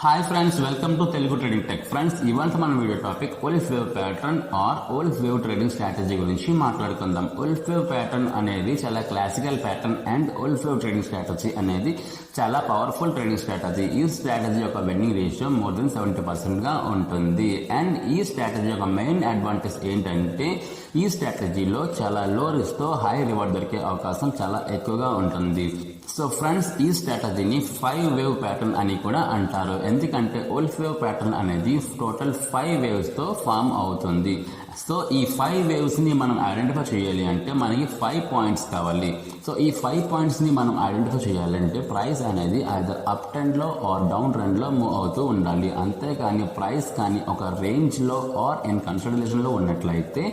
Hi friends, welcome to Telugu trading tech. Friends, ఇవాళ మన video topic wolf wave pattern or wolf wave trading strategy గురించి మాట్లాడుకుందాం. Wolf wave pattern అనేది చాలా classical pattern and wolf wave trading strategy అనేది చాలా powerful trading strategy. ఈ strategy యొక్క విన్నింగ్ రేషియో మోర్ దెన్ 70% గా ఉంటుంది. అండ్ ఈ స్ట్రాటజీ యొక్క మెయిన్ అడ్వాంటేజ్ ఏంటంటే ఈ స్ట్రాటజీలో చాలా లో రిస్క్ తో హై రివార్డ్ దొరికే అవకాశం చాలా ఎక్కువగా ఉంటుంది. సో ఫ్రెండ్స్, ఈ స్ట్రాటజీని 5 వేవ్ ప్యాటర్న్ అని కూడా అంటారు. ఎందుకంటే ఉల్ఫ్ వేవ్ ప్యాటర్న్ అనేది టోటల్ 5 వేవ్స్ తో ఫామ్ అవుతుంది. సో ఈ 5 వేవ్స్ ని మనం ఐడెంటిఫై చేయాలి అంటే మనకి 5 పాయింట్స్ కావాలి. సో ఈ 5 పాయింట్స్ ని మనం ఐడెంటిఫై చేయాలంటే ప్రైస్ అనేది ఐదర్ అప్ ట్రెండ్ లో ఆర్ డౌన్ ట్రెండ్ లో మూవ్ అవుతూ ఉండాలి. అంతేకాని ప్రైస్ కానీ ఒక రేంజ్ లో ఆర్ ఇన్ కన్సల్టేషన్ లో ఉన్నట్లయితే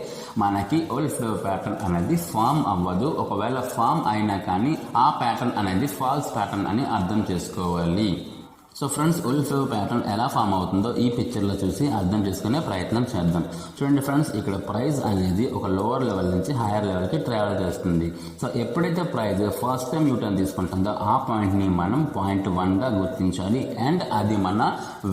మనకి ఉల్ఫ్ వేవ్ ప్యాటర్న్ అనేది ఫామ్ అవ్వదు. ఒకవేళ ఫామ్ అయినా కానీ ఆ ప్యాటర్న్ అనేది ఫాల్స్ ప్యాటర్న్ అని అర్థం చేసుకోవాలి. So friends, wolf wave pattern ఎలా ఫామ్ అవుతుందో ఈ పిక్చర్లో చూసి అర్థం చేసుకునే ప్రయత్నం చేద్దాం. చూడండి ఫ్రెండ్స్, ఇక్కడ ప్రైస్ అనేది ఒక లోవర్ లెవెల్ నుంచి హైయర్ లెవెల్కి ట్రావెల్ చేస్తుంది. సో ఎప్పుడైతే ప్రైస్ ఫస్ట్ టైం యూటర్న్ తీసుకుంటుందో ఆ పాయింట్ని మనం పాయింట్ 1గా గుర్తించాలి అండ్ అది మన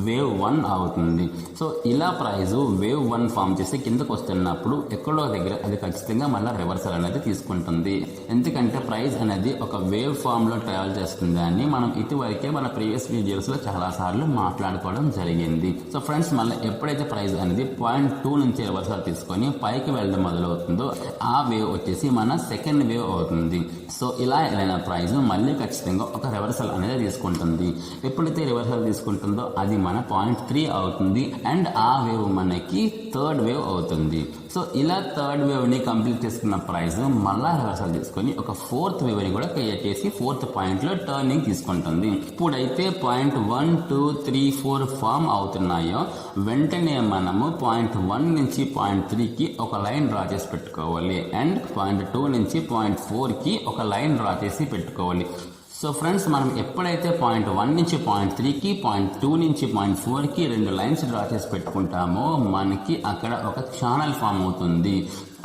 వేవ్ 1 అవుతుంది. సో ఇలా ప్రైస్ వేవ్ 1 ఫామ్ చేసి కిందకు వస్తున్నప్పుడు ఎక్కడో దగ్గర అది ఖచ్చితంగా మళ్ళీ రివర్సల్ అనేది తీసుకుంటుంది. ఎందుకంటే ప్రైస్ అనేది ఒక వేవ్ ఫామ్లో ట్రావెల్ చేస్తుంది అని మనం ఇటువరకే మన ప్రీవియస్ వీడియోస్ చాలా సార్లు మాట్లాడుకోవడం జరిగింది. సో ఫ్రెండ్స్, మళ్ళీ ఎప్పుడైతే ప్రైస్ అనేది పాయింట్ 2 నుంచి రివర్సల్ తీసుకొని పైకి వెళ్ళడం మొదలవుతుందో ఆ వేవ్ వచ్చేసి మన సెకండ్ వేవ్ అవుతుంది. సో ఇలా వెళ్ళిన ప్రైస్ మళ్ళీ ఖచ్చితంగా ఒక రివర్సల్ అనేది తీసుకుంటుంది. ఎప్పుడైతే రివర్సల్ తీసుకుంటుందో అది మన పాయింట్ 3 అవుతుంది అండ్ ఆ వేవ్ మనకి థర్డ్ వేవ్ అవుతుంది. సో ఇలా థర్డ్ వేవ్ ని కంప్లీట్ చేసుకున్న ప్రైస్ మళ్ళా రివర్సల్ తీసుకొని ఒక ఫోర్త్ వేవ్ ని కూడా క్రియేట్ చేసి ఫోర్త్ పాయింట్ లో టర్నింగ్ తీసుకుంటుంది. ఇప్పుడైతే పాయింట్ 1, 2, 3, 4 ఫామ్ అవుతున్నాయో వెంటనే మనము పాయింట్ 1 నుంచి పాయింట్ 3కి ఒక లైన్ డ్రా చేసి పెట్టుకోవాలి అండ్ పాయింట్ 2 నుంచి పాయింట్ 4కి ఒక లైన్ డ్రా చేసి పెట్టుకోవాలి. సో ఫ్రెండ్స్, మనం ఎప్పుడైతే పాయింట్ 1 నుంచి పాయింట్ 3కి పాయింట్ 2 నుంచి పాయింట్ 4కి 2 లైన్స్ డ్రా చేసి పెట్టుకుంటామో మనకి అక్కడ ఒక ఛానల్ ఫామ్ అవుతుంది.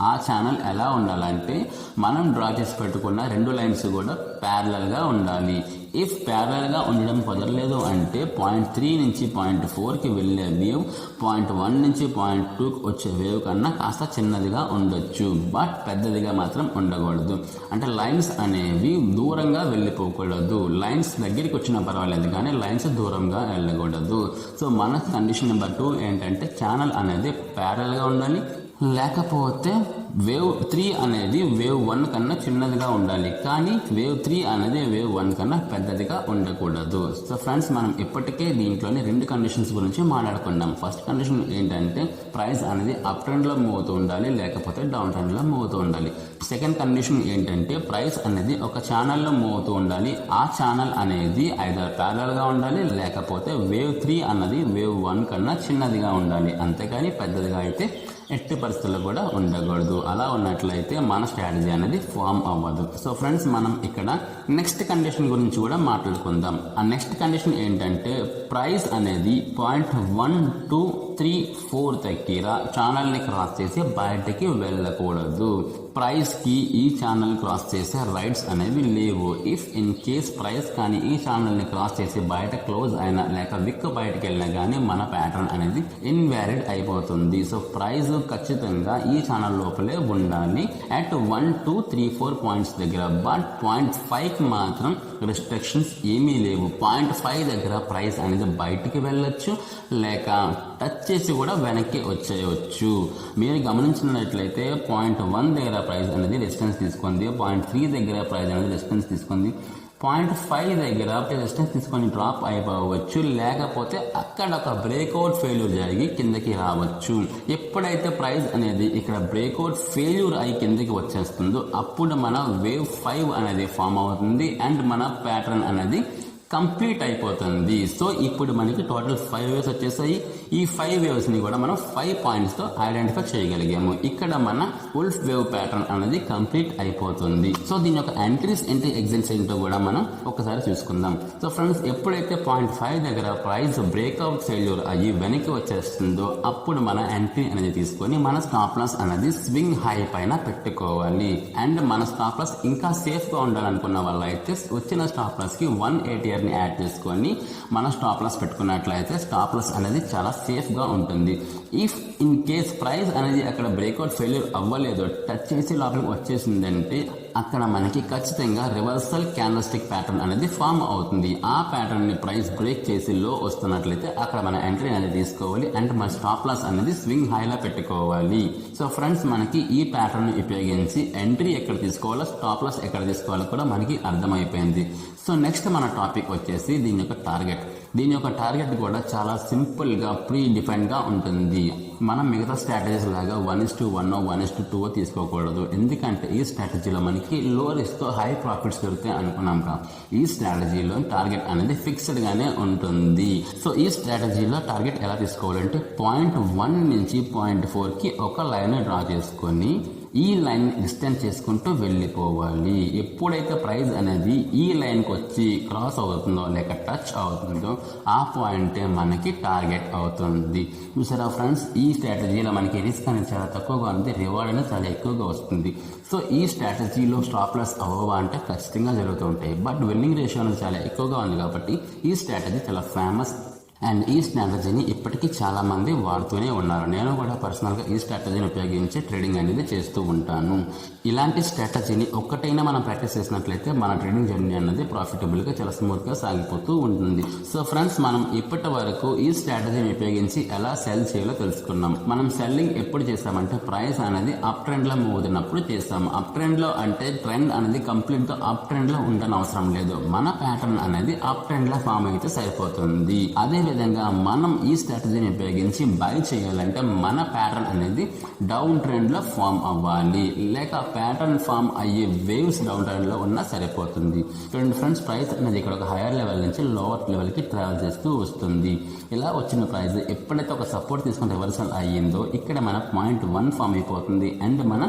ఆ ఛానల్ ఎలా ఉండాలంటే మనం డ్రా చేసి పెట్టుకున్న 2 లైన్స్ కూడా ప్యారలల్గా ఉండాలి. ఇఫ్ ప్యారలల్గా ఉండడం కుదరలేదు అంటే పాయింట్ 3 నుంచి పాయింట్ 4కి వెళ్ళే వేవ్ పాయింట్ 1 నుంచి పాయింట్ 2కి వచ్చే వేవ్ కన్నా కాస్త చిన్నదిగా ఉండొచ్చు, బట్ పెద్దదిగా మాత్రం ఉండకూడదు. అంటే లైన్స్ అనేవి దూరంగా వెళ్ళిపోకూడదు. లైన్స్ దగ్గరికి వచ్చినా పర్వాలేదు కానీ లైన్స్ దూరంగా వెళ్ళకూడదు. సో మన కండిషన్ నెంబర్ 2 ఏంటంటే ఛానల్ అనేది ప్యారలల్గా ఉండాలి, లేకపోతే వేవ్ 3 అనేది వేవ్ 1 కన్నా చిన్నదిగా ఉండాలి కానీ వేవ్ 3 అనేది వేవ్ 1 కన్నా పెద్దదిగా ఉండకూడదు. సో ఫ్రెండ్స్, మనం ఇప్పటికే దీంట్లోని 2 కండిషన్స్ గురించి మాట్లాడుకున్నాం. ఫస్ట్ కండిషన్ ఏంటంటే ప్రైస్ అనేది అప్ ట్రెండ్ లో మూవ్ అవుతూ ఉండాలి, లేకపోతే డౌన్ ట్రెండ్ లో మూవ్ అవుతూ ఉండాలి. సెకండ్ కండిషన్ ఏంటంటే ప్రైస్ అనేది ఒక ఛానల్లో మూవ్ అవుతూ ఉండాలి. ఆ ఛానల్ అనేది ఐదర్ ప్యారలల్ గా ఉండాలి, లేకపోతే వేవ్ 3 అన్నది వేవ్ 1 కన్నా చిన్నదిగా ఉండాలి. అంతేగాని పెద్దదిగా అయితే ఎట్టి పరిస్థితుల్లో కూడా ఉండకూడదు. అలా ఉన్నట్లయితే మన స్ట్రాటజీ అనేది ఫామ్ అవ్వదు. సో ఫ్రెండ్స్, మనం ఇక్కడ నెక్స్ట్ కండిషన్ గురించి కూడా మాట్లాడుకుందాం. ఆ నెక్స్ట్ కండిషన్ ఏంటంటే ప్రైస్ అనేది పాయింట్ 1, 2, 3, 4 దగ్గర ఛానల్ ని క్రాస్ చేసి బయటకి వెళ్ళకూడదు. ప్రైస్ కి ఈ ఛానల్ క్రాస్ చేసే రైట్స్ అనేవి లేవు. ఇఫ్ ఇన్ కేస్ ప్రైస్ కానీ ఈ ఛానల్ ని క్రాస్ చేసి బయట క్లోజ్ అయినా లేక విక్ బయటకు వెళ్ళినా కానీ మన ప్యాటర్న్ అనేది ఇన్వాలిడ్ అయిపోతుంది. సో ప్రైస్ ఖచ్చితంగా ఈ ఛానల్ లోపలే ఉండాలి అట్ 1, 2, 3, 4 పాయింట్స్ దగ్గర. బట్ పాయింట్ 5కి మాత్రం రిస్ట్రిక్షన్స్ ఏమీ లేవు. పాయింట్ 5 దగ్గర ప్రైస్ అనేది బయటికి వెళ్ళొచ్చు, లేక టచ్ చేసి కూడా వెనక్కి వచ్చేయచ్చు. మీరు గమనించినట్లయితే పాయింట్ 1 దగ్గర ప్రైస్ అనేది రెసిస్టెన్స్ తీసుకుంది, పాయింట్ 3 దగ్గర ప్రైస్ అనేది రెసిస్టెన్స్ తీసుకుంది, పాయింట్ 5 దగ్గర రెసిస్టెన్స్ తీసుకొని డ్రాప్ అయిపోవచ్చు, లేకపోతే అక్కడ ఒక బ్రేక్అవుట్ ఫెయిల్యూర్ జరిగి కిందకి రావచ్చు. ఎప్పుడైతే ప్రైస్ అనేది ఇక్కడ బ్రేక్అవుట్ ఫెయిల్యూర్ అయి కిందకి వచ్చేస్తుందో అప్పుడు మన వేవ్ 5 అనేది ఫామ్ అవుతుంది అండ్ మన ప్యాటర్న్ అనేది కంప్లీట్ అయిపోతుంది. సో ఇప్పుడు మనకి టోటల్ 5 వేవ్స్ వచ్చేసాయి. ఈ 5 వేవ్స్ ని కూడా మనం 5 పాయింట్స్ తో ఐడెంటిఫై చేయగలిగాము. ఇక్కడ మన ఉల్ఫ్ వేవ్ ప్యాటర్న్ అనేది కంప్లీట్ అయిపోతుంది. సో దీని యొక్క ఎంట్రీస్ ఏంటి, ఎగ్జిట్స్ ఏంటో కూడా మనం ఒకసారి చూసుకుందాం. సో ఫ్రెండ్స్, ఎప్పుడైతే పాయింట్ 5 దగ్గర ప్రైస్ బ్రేక్అవుట్ ఫెయిల్యూర్ అయ్యి వెనక్కి వచ్చేస్తుందో అప్పుడు మన ఎంట్రీ అనేది తీసుకొని మన స్టాప్ లాస్ అనేది స్వింగ్ హై పైన పెట్టుకోవాలి. అండ్ మన స్టాప్ లాస్ ఇంకా సేఫ్ గా ఉండాలనుకున్న వాళ్ళైతే వచ్చిన స్టాప్ లాస్ కి 180 ని యాడ్ చేసుకొని మనం స్టాప్ లాస్ పెట్టుకున్నట్లయితే స్టాప్ లాస్ అనేది చాలా సేఫ్ గా ఉంటుంది. ఇఫ్ ఇన్ కేస్ ప్రైస్ అనేది అక్కడ బ్రేక్అవుట్ ఫెయిల్యూర్ అవ్వలేదు, టచ్ చేసి లోపలికి వచ్చేసిందంటే అక్కడ మనకి ఖచ్చితంగా రివర్సల్ క్యాండిల్ స్టిక్ ప్యాటర్న్ అనేది ఫామ్ అవుతుంది. ఆ ప్యాటర్న్ ని ప్రైస్ బ్రేక్ చేసి లో వస్తున్నట్లయితే అక్కడ మన ఎంట్రీ అనేది తీసుకోవాలి అండ్ మన స్టాప్ లాస్ అనేది స్వింగ్ హైలా పెట్టుకోవాలి. సో ఫ్రెండ్స్, మనకి ఈ ప్యాటర్న్ ని ఉపయోగించి ఎంట్రీ ఎక్కడ తీసుకోవాలో స్టాప్ లాస్ ఎక్కడ తీసుకోవాలో కూడా మనకి అర్థమైపోయింది. సో నెక్స్ట్ మన టాపిక్ వచ్చేసి దీని యొక్క టార్గెట్. దీని యొక్క టార్గెట్ కూడా చాలా సింపుల్ గా ప్రీ డిఫైన్ గా ఉంటుంది. మనం మిగతా స్ట్రాటజీస్ లాగా 1:1 1:2 తీసుకోకూడదు. ఎందుకంటే ఈ స్ట్రాటజీలో మనకి లో రిస్క్ తో హై ప్రాఫిట్స్ దొరుకుతాయి అనుకున్నాం కదా. ఈ స్ట్రాటజీలో టార్గెట్ అనేది ఫిక్స్డ్ గానే ఉంటుంది. సో ఈ స్ట్రాటజీలో టార్గెట్ ఎలా తీసుకోవాలంటే పాయింట్ 1 నుంచి పాయింట్ 4 కి ఒక లైన్ డ్రా చేసుకొని ఈ లైన్ డిస్టెన్స్ చేసుకుంటూ వెళ్ళిపోవాలి. ఎప్పుడైతే ప్రైస్ అనేది ఈ లైన్కి వచ్చి క్రాస్ అవుతుందో లేక టచ్ అవుతుందో ఆ పాయింటే మనకి టార్గెట్ అవుతుంది. చూసారా ఫ్రెండ్స్, ఈ స్ట్రాటజీలో మనకి రిస్క్ అనేది చాలా తక్కువగా ఉంది, రివార్డ్ అనేది చాలా ఎక్కువగా వస్తుంది. సో ఈ స్ట్రాటజీలో స్టాప్ లాస్ అవ్వవా అంటే ఖచ్చితంగా జరుగుతూ ఉంటాయి. బట్ విన్నింగ్ రేషియో అనేది చాలా ఎక్కువగా ఉంది కాబట్టి ఈ స్ట్రాటజీ చాలా ఫేమస్ అండ్ ఈ స్ట్రాటజీని ఇప్పటికీ చాలా మంది వాడుతూనే ఉన్నారు. నేను కూడా పర్సనల్గా ఈ స్ట్రాటజీని ఉపయోగించి ట్రేడింగ్ అనేది చేస్తూ ఉంటాను. ఇలాంటి స్ట్రాటజీని ఒక్కటైనా మనం ప్రాక్టీస్ చేసినట్లయితే మన ట్రేడింగ్ జర్నీ అనేది ప్రాఫిటబుల్గా చాలా స్మూత్గా సాగిపోతూ ఉంటుంది. సో ఫ్రెండ్స్, మనం ఇప్పటి వరకు ఈ స్ట్రాటజీని ఉపయోగించి ఎలా సెల్ చేయాలో తెలుసుకున్నాం. మనం సెల్లింగ్ ఎప్పుడు చేస్తామంటే ప్రైస్ అనేది అప్ ట్రెండ్లో మూవ్ అవుతున్నప్పుడు చేస్తాము. అప్ ట్రెండ్లో అంటే ట్రెండ్ అనేది కంప్లీట్గా అప్ ట్రెండ్లో ఉండని అవసరం లేదు. మన ప్యాటర్న్ అనేది అప్ ట్రెండ్లో ఫామ్ అయితే సరిపోతుంది. అదే విధంగా మనం ఈ స్ట్రాటజీని ఉపయోగించి బై చేయాలంటే మన ప్యాటర్న్ అనేది డౌన్ ట్రెండ్ లో ఫామ్ అవ్వాలి, లేక ప్యాటర్న్ ఫామ్ అయ్యే వేవ్స్ డౌన్ ట్రెండ్ లో ఉన్నా సరిపోతుంది. చూడండి ఫ్రెండ్స్, ప్రైస్ అనేది ఇక్కడ ఒక హైయర్ లెవెల్ నుంచి లోవర్ లెవెల్ కి ట్రావెల్ చేస్తూ వస్తుంది. ఇలా వచ్చిన ప్రైస్ ఎప్పుడైతే ఒక సపోర్ట్ తీసుకుని రివర్సల్ అయ్యిందో ఇక్కడ మన పాయింట్ 1 ఫామ్ అయిపోతుంది అండ్ మన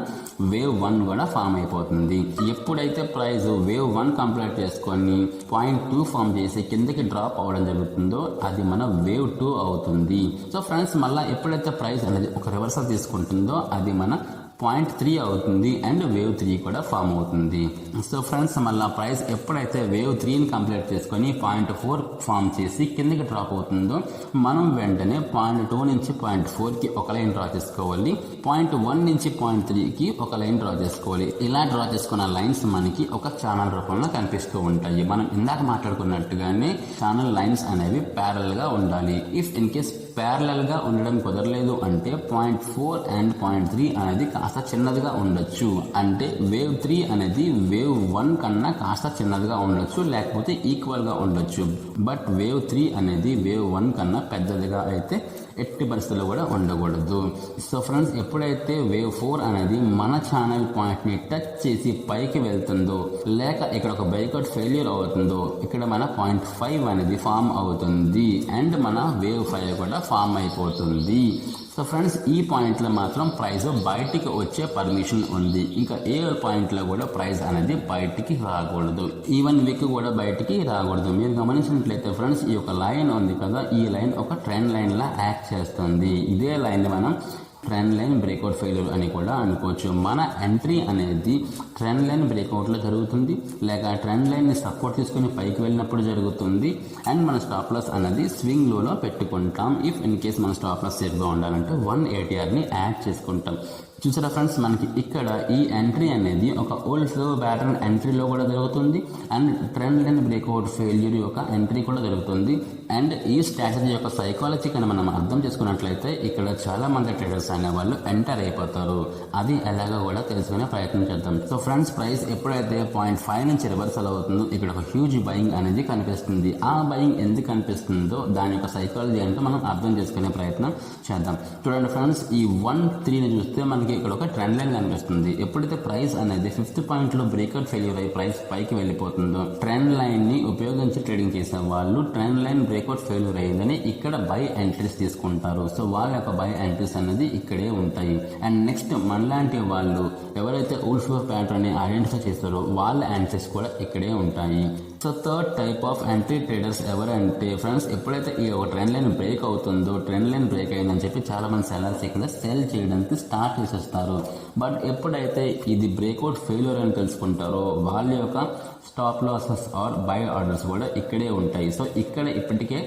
వేవ్ 1 కూడా ఫామ్ అయిపోతుంది. ఎప్పుడైతే ప్రైస్ వేవ్ 1 కంప్లీట్ చేసుకొని పాయింట్ 2 ఫామ్ చేసి కిందకి డ్రాప్ అవ్వడం జరుగుతుందో అది మన వేవ్ 2 అవుతుంది. సో ఫ్రెండ్స్, మళ్ళీ ఎప్పుడైతే ప్రైస్ అనేది ఒక రివర్సల్ తీసుకుంటుందో అది మన పాయింట్ 3 అవుతుంది అండ్ వేవ్ 3 కూడా ఫామ్ అవుతుంది. సో ఫ్రెండ్స్, మళ్ళీ ప్రైస్ ఎప్పుడైతే వేవ్ 3ని కంప్లీట్ చేసుకొని పాయింట్ 4 ఫామ్ చేసి కిందకి డ్రాప్ అవుతుందో మనం వెంటనే పాయింట్ 2 నుంచి పాయింట్ 4కి ఒక లైన్ డ్రా చేసుకోవాలి. పాయింట్ 1 నుంచి పాయింట్ 3కి ఒక లైన్ డ్రా చేసుకోవాలి. ఇలా డ్రా చేసుకున్న లైన్స్ మనకి ఒక ఛానల్ రూపంలో కనిపిస్తూ ఉంటాయి. మనం ఇందాక మాట్లాడుకున్నట్టుగానే ఛానల్ లైన్స్ అనేవి ప్యారల్ గా ఉండాలి. ఇఫ్ ఇన్ కేస్ ప్యారలల్ గా ఉండడం కుదరలేదు అంటే పాయింట్ 4 అండ్ పాయింట్ 3 అనేది కాస్త చిన్నదిగా ఉండొచ్చు. అంటే వేవ్ 3 అనేది వేవ్ 1 కన్నా కాస్త చిన్నదిగా ఉండొచ్చు, లేకపోతే ఈక్వల్ గా ఉండొచ్చు. బట్ వేవ్ 3 అనేది వేవ్ 1 కన్నా పెద్దదిగా అయితే ఎట్టి పరిస్థితుల్లో కూడా ఉండకూడదు. సో ఫ్రెండ్స్, ఎప్పుడైతే వేవ్ 4 అనేది మన ఛానల్ పాయింట్ ని టచ్ చేసి పైకి వెళ్తుందో లేక ఇక్కడ ఒక బ్రేక్అవుట్ ఫెయిల్యూర్ అవుతుందో ఇక్కడ మన పాయింట్ 5 అనేది ఫామ్ అవుతుంది అండ్ మన వేవ్ 5 కూడా ఫామ్ అయిపోతుంది. సో ఫ్రెండ్స్, ఈ పాయింట్లో మాత్రం ప్రైస్ బయటికి వచ్చే పర్మిషన్ ఉంది. ఇంకా ఏ పాయింట్లో కూడా ప్రైస్ అనేది బయటికి రాకూడదు. ఈవెన్ వీక్ కూడా బయటికి రాకూడదు. మీరు గమనించినట్లయితే ఫ్రెండ్స్, ఈ యొక్క లైన్ ఉంది కదా, ఈ లైన్ ఒక ట్రెండ్ లైన్ లా యాక్ట్ చేస్తుంది. ఇదే లైన్ మనం ట్రెండ్ లైన్ బ్రేక్అవుట్ ఫెయిల్యూర్ అని కూడా అనుకోవచ్చు. మన ఎంట్రీ అనేది ట్రెండ్ లైన్ బ్రేక్అవుట్లో జరుగుతుంది, లేక ట్రెండ్ లైన్ని సపోర్ట్ తీసుకుని పైకి వెళ్ళినప్పుడు జరుగుతుంది అండ్ మన స్టాప్ లాస్ అనేది స్వింగ్ లోలో పెట్టుకుంటాం. ఇఫ్ ఇన్ కేస్ మన స్టాప్ లాస్ సేఫ్గా ఉండాలంటే 1 ATRని యాడ్ చేసుకుంటాం. చూసారా ఫ్రెండ్స్, మనకి ఇక్కడ ఈ ఎంట్రీ అనేది ఒక ఓల్డ్ ఫ్లో ప్యాటర్న్ ఎంట్రీలో కూడా జరుగుతుంది and trend line breakout failure యొక్క ఎంట్రీ కూడా జరుగుతుంది. అండ్ ఈ స్ట్రాటజీ యొక్క సైకాలజీ కన్నా మనం అర్థం చేసుకున్నట్లయితే ఇక్కడ చాలా మంది ట్రేడర్స్ అనే వాళ్ళు ఎంటర్ అయిపోతారు. అది ఎలాగో కూడా తెలుసుకునే ప్రయత్నం చేద్దాం. సో ఫ్రెండ్స్, ప్రైస్ ఎప్పుడైతే పాయింట్ 5 నుంచి రివర్సల్ అవుతుందో ఇక్కడ ఒక హ్యూజ్ బయింగ్ అనేది కనిపిస్తుంది. ఆ బయింగ్ ఎందుకు కనిపిస్తుందో దాని యొక్క సైకాలజీ అంటే మనం అర్థం చేసుకునే ప్రయత్నం చేద్దాం. చూడండి ఫ్రెండ్స్, ఈ 1-3ని చూస్తే మనకి ఇక్కడ ఒక ట్రెండ్ లైన్ కనిపిస్తుంది. ఎప్పుడైతే ప్రైస్ అనేది 5th పాయింట్ లో బ్రేక్అవుట్ ఫెయిల్యూర్ అయ్యి ప్రైస్ పైకి వెళ్ళిపోతుందో ట్రెండ్ లైన్ ని ఉపయోగించి ట్రేడింగ్ చేసే వాళ్ళు ట్రెండ్ లైన్ బ్రేక్అవుట్ ఫెయిల్యూర్ అయ్యిందని ఇక్కడ బై ఎంట్రీస్ తీసుకుంటారు. సో వాళ్ళ యొక్క బై ఎంట్రీస్ అనేది ఇక్కడే ఉంటాయి. అండ్ నెక్స్ట్ మనలాంటి వాళ్ళు ఎవరైతే వోల్ఫ్ వేవ్ ప్యాటర్న్ ని ఐడెంటిఫై చేస్తారో వాళ్ళ యాన్సర్స్ కూడా ఇక్కడే ఉంటాయి. So third type of entry traders ఎవరంటే ఫ్రెండ్స్, ఎప్పుడైతే ఈ ఒక ట్రెండ్ లైన్ బ్రేక్ అవుతుందో, ట్రెండ్ లైన్ బ్రేక్ అయిందని చెప్పి చాలా మంది సెల్లర్స్ ఇక్కడ సెల్ చేయడానికి స్టార్ట్ చేసేస్తారు. బట్ ఎప్పుడైతే ఇది బ్రేక్అవుట్ ఫెయిల్యూర్ అని తెలుసుకుంటారో వాళ్ళ యొక్క stop losses or buy orders కూడా ఇక్కడే ఉంటాయి. సో ఇక్కడ ఇప్పటికే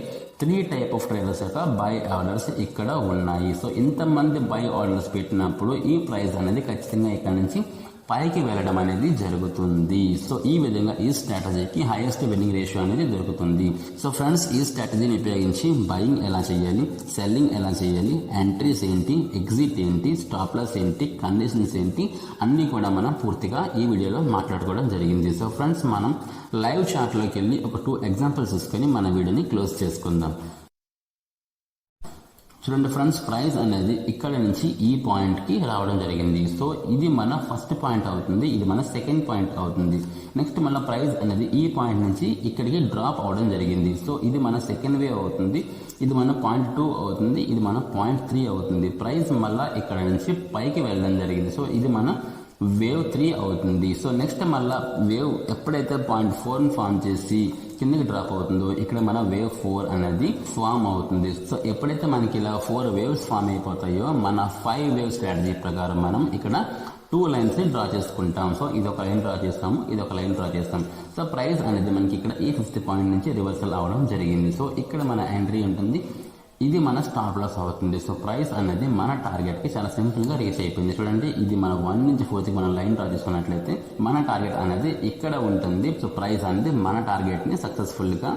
3 టైప్ ఆఫ్ ట్రేడర్స్ యొక్క బై ఆర్డర్స్ ఇక్కడ ఉన్నాయి. సో ఇంతమంది బై ఆర్డర్స్ పెట్టినప్పుడు ఈ ప్రైస్ అనేది ఖచ్చితంగా ఇక్కడ నుంచి పైకి వెళ్ళడం అనేది జరుగుతుంది. సో ఈ విధంగా ఈ స్ట్రాటజీకి హైయెస్ట్ విన్నింగ్ రేషియో అనేది దొరుకుతుంది. సో ఫ్రెండ్స్, ఈ స్ట్రాటజీని ఉపయోగించి బయింగ్ ఎలా చేయాలి, సెల్లింగ్ ఎలా చేయాలి, ఎంట్రీస్ ఏంటి, ఎగ్జిట్ ఏంటి, స్టాప్ లాస్ ఏంటి, కండిషన్స్ ఏంటి అన్నీ కూడా మనం పూర్తిగా ఈ వీడియోలో మాట్లాడుకోవడం జరిగింది. సో ఫ్రెండ్స్, మనం లైవ్ చార్ట్లోకి వెళ్ళి ఒక 2 ఎగ్జాంపుల్స్ తీసుకొని మన వీడియోని క్లోజ్ చేసుకుందాం. చూడండి ఫ్రెండ్స్, ప్రైస్ అనేది ఇక్కడ నుంచి ఈ పాయింట్కి రావడం జరిగింది. సో ఇది మన ఫస్ట్ పాయింట్ అవుతుంది, ఇది మన సెకండ్ పాయింట్ అవుతుంది. నెక్స్ట్ మళ్ళీ ప్రైస్ అనేది ఈ పాయింట్ నుంచి ఇక్కడికి డ్రాప్ అవడం జరిగింది. సో ఇది మన సెకండ్ వేవ్ అవుతుంది, ఇది మన పాయింట్ 2 అవుతుంది, ఇది మన పాయింట్ 3 అవుతుంది. ప్రైస్ మళ్ళీ ఇక్కడ నుంచి పైకి వెళ్ళడం జరిగింది. సో ఇది మన వేవ్ 3 అవుతుంది. సో నెక్స్ట్ మళ్ళీ వేవ్ ఎప్పుడైతే పాయింట్ 4 ఫామ్ చేసి కిందకి డ్రాప్ అవుతుందో ఇక్కడ మన వేవ్ 4 అనేది ఫామ్ అవుతుంది. సో ఎప్పుడైతే మనకి ఇలా 4 వేవ్స్ ఫామ్ అయిపోతాయో మన 5 వేవ్ స్ట్రాటజీ ప్రకారం మనం ఇక్కడ 2 లైన్స్ ని డ్రా చేసుకుంటాం. సో ఇది ఒక లైన్ డ్రా చేస్తాము, ఇది ఒక లైన్ డ్రా చేస్తాం. సో ప్రైస్ అనేది మనకి ఇక్కడ ఈ 5th పాయింట్ నుంచి రివర్సల్ అవడం జరిగింది. సో ఇక్కడ మన ఎంట్రీ ఉంటుంది, ఇది మన స్టాప్ లాస్ అవుతుంది. సో ప్రైస్ అనేది మన టార్గెట్ కి చాలా సింపుల్ గా రీచ్ అయిపోయింది. చూడండి, ఇది మన 1 నుంచి 4 కి మనం లైన్ డ్రా చేసుకున్నట్లయితే మన టార్గెట్ అనేది ఇక్కడ ఉంటుంది. సో ప్రైస్ అనేది మన టార్గెట్ ని సక్సెస్ఫుల్ గా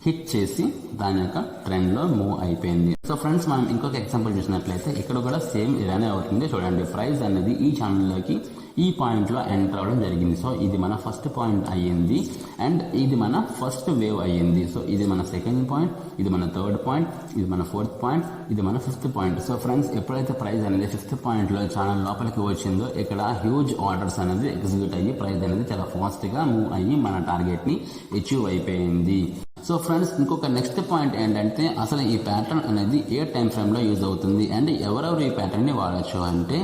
హిట్ చేసి దాని యొక్క ట్రెండ్ లో మూవ్ అయిపోయింది. సో ఫ్రెండ్స్, మనం ఇంకొక ఎగ్జాంపుల్ చూసినట్లయితే ఇక్కడ కూడా సేమ్ ఇలానే అవుతుంది. చూడండి, ప్రైస్ అనేది ఈ ఛానల్లోకి ఈ పాయింట్ లో ఎంటర్ అవడం జరిగింది. సో ఇది మన ఫస్ట్ పాయింట్ అయ్యింది అండ్ ఇది మన ఫస్ట్ వేవ్ అయ్యింది. సో ఇది మన సెకండ్ పాయింట్, ఇది మన థర్డ్ పాయింట్, ఇది మన 4th పాయింట్, ఇది మన 5th పాయింట్. సో ఫ్రెండ్స్, ఎప్పుడైతే ప్రైస్ అనేది 5th పాయింట్ లో ఛానల్ లోపలికి వచ్చిందో ఇక్కడ హ్యూజ్ ఆర్డర్స్ అనేది ఎగ్జిక్యూట్ అయ్యి ప్రైస్ అనేది చాలా ఫాస్ట్ గా మూవ్ అయ్యి మన టార్గెట్ ని అచీవ్ అయిపోయింది. సో ఫ్రెండ్స్, ఇంకొక నెక్స్ట్ పాయింట్ ఏంటంటే అసలు ఈ ప్యాటర్న్ అనేది ఏ టైం ఫ్రేమ్ లో యూజ్ అవుతుంది అండ్ ఎవరెవరు ఈ ప్యాటర్న్ ని వాడచ్చు అంటే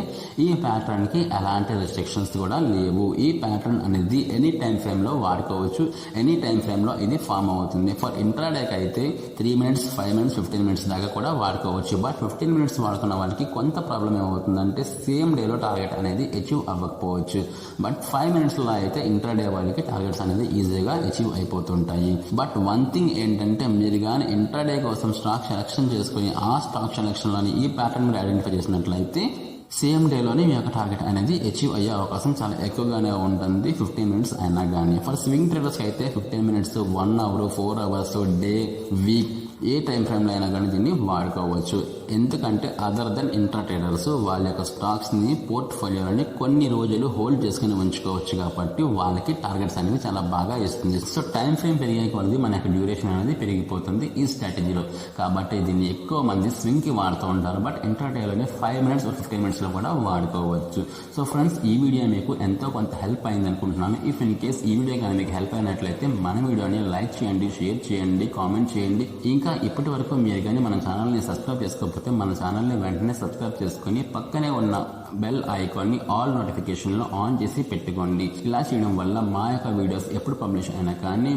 ఈ ప్యాటర్న్ కి ఎలాంటి రెస్ట్రిక్షన్స్ కూడా లేవు. ఈ ప్యాటర్న్ అనేది ఎనీ టైం ఫ్రేమ్ లో వాడుకోవచ్చు, ఎనీ టైం ఫ్రేమ్ లో ఇది ఫామ్ అవుతుంది. ఫర్ ఇంట్రాడేకి అయితే 3 మినిట్స్, 5 మినిట్స్, 15 మినిట్స్ దాకా కూడా వాడుకోవచ్చు. బట్ 15 మినిట్స్ వాడుకున్న వాళ్ళకి కొంత ప్రాబ్లం ఏమవుతుందంటే సేమ్ డేలో టార్గెట్ అనేది అచీవ్ అవ్వకపోవచ్చు. బట్ 5 మినిట్స్ లో అయితే ఇంట్రాడే వాళ్ళకి టార్గెట్స్ అనేది ఈజీగా అచీవ్ అయిపోతుంటాయి. బట్ వన్ థింగ్ ఏంటంటే మీరు కానీ ఇంట్రాడే కోసం స్టాక్ సెలెక్షన్ చేసుకుని ఆ స్టాక్ సెలెక్షన్ లోని ఈ ప్యాటర్న్ మీరు ఐడెంటిఫై చేసినట్లయితే సేమ్ డేలోనే మీ యొక్క టార్గెట్ అనేది అచీవ్ అయ్యే అవకాశం చాలా ఎక్కువగానే ఉంటుంది, 15 మినిట్స్ అయినా కానీ. ఫర్ స్వింగ్ ట్రేడర్స్ అయితే 15 minutes, 1 hour, 4 hours, day, week ఏ టైం ఫ్రేమ్లో అయినా కానీ దీన్ని వాడుకోవచ్చు. ఎందుకంటే అదర్ దెన్ ఇంట్రా ట్రేడర్స్ వాళ్ళ యొక్క స్టాక్స్ని పోర్ట్ఫోలియోని కొన్ని రోజులు హోల్డ్ చేసుకుని ఉంచుకోవచ్చు కాబట్టి వాళ్ళకి టార్గెట్స్ అనేవి చాలా బాగా ఇస్తుంది. సో టైం ఫ్రేమ్ పెరిగే కొలది మన యొక్క డ్యూరేషన్ అనేది పెరిగిపోతుంది ఈ స్ట్రాటజీలో. కాబట్టి దీన్ని ఎక్కువ మంది స్వింగ్కి వాడుతూ ఉంటారు. బట్ ఇంట్రా డేలోనే 5 మినిట్స్ 15 మినిట్స్లో కూడా వాడుకోవచ్చు. సో ఫ్రెండ్స్, ఈ వీడియో మీకు ఎంతో కొంత హెల్ప్ అయింది అనుకుంటున్నాను. ఇఫ్ ఇన్ కేస్ ఈ వీడియో కానీ మీకు హెల్ప్ అయినట్లయితే మన వీడియోని లైక్ చేయండి, షేర్ చేయండి, కామెంట్ చేయండి. ఇంకా ఇప్పటి వరకు మీరు కానీ మన ఛానల్ని సబ్స్క్రైబ్ చేసుకోకపోతే మన ఛానల్ని వెంటనే సబ్స్క్రైబ్ చేసుకుని పక్కనే ఉన్న బెల్ ఐకాన్ని ఆల్ నోటిఫికేషన్లో ఆన్ చేసి పెట్టుకోండి. ఇలా చేయడం వల్ల మా యొక్క వీడియోస్ ఎప్పుడు పబ్లిష్ అయినా కానీ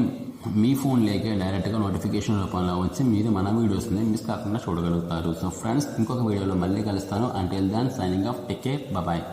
మీ ఫోన్లోకే డైరెక్ట్గా నోటిఫికేషన్ రూపంలో వచ్చి మీరు మన వీడియోస్ని మిస్ కాకుండా చూడగలుగుతారు. సో ఫ్రెండ్స్, ఇంకొక వీడియోలో మళ్ళీ కలుస్తాను. Until then signing off, take care, bye.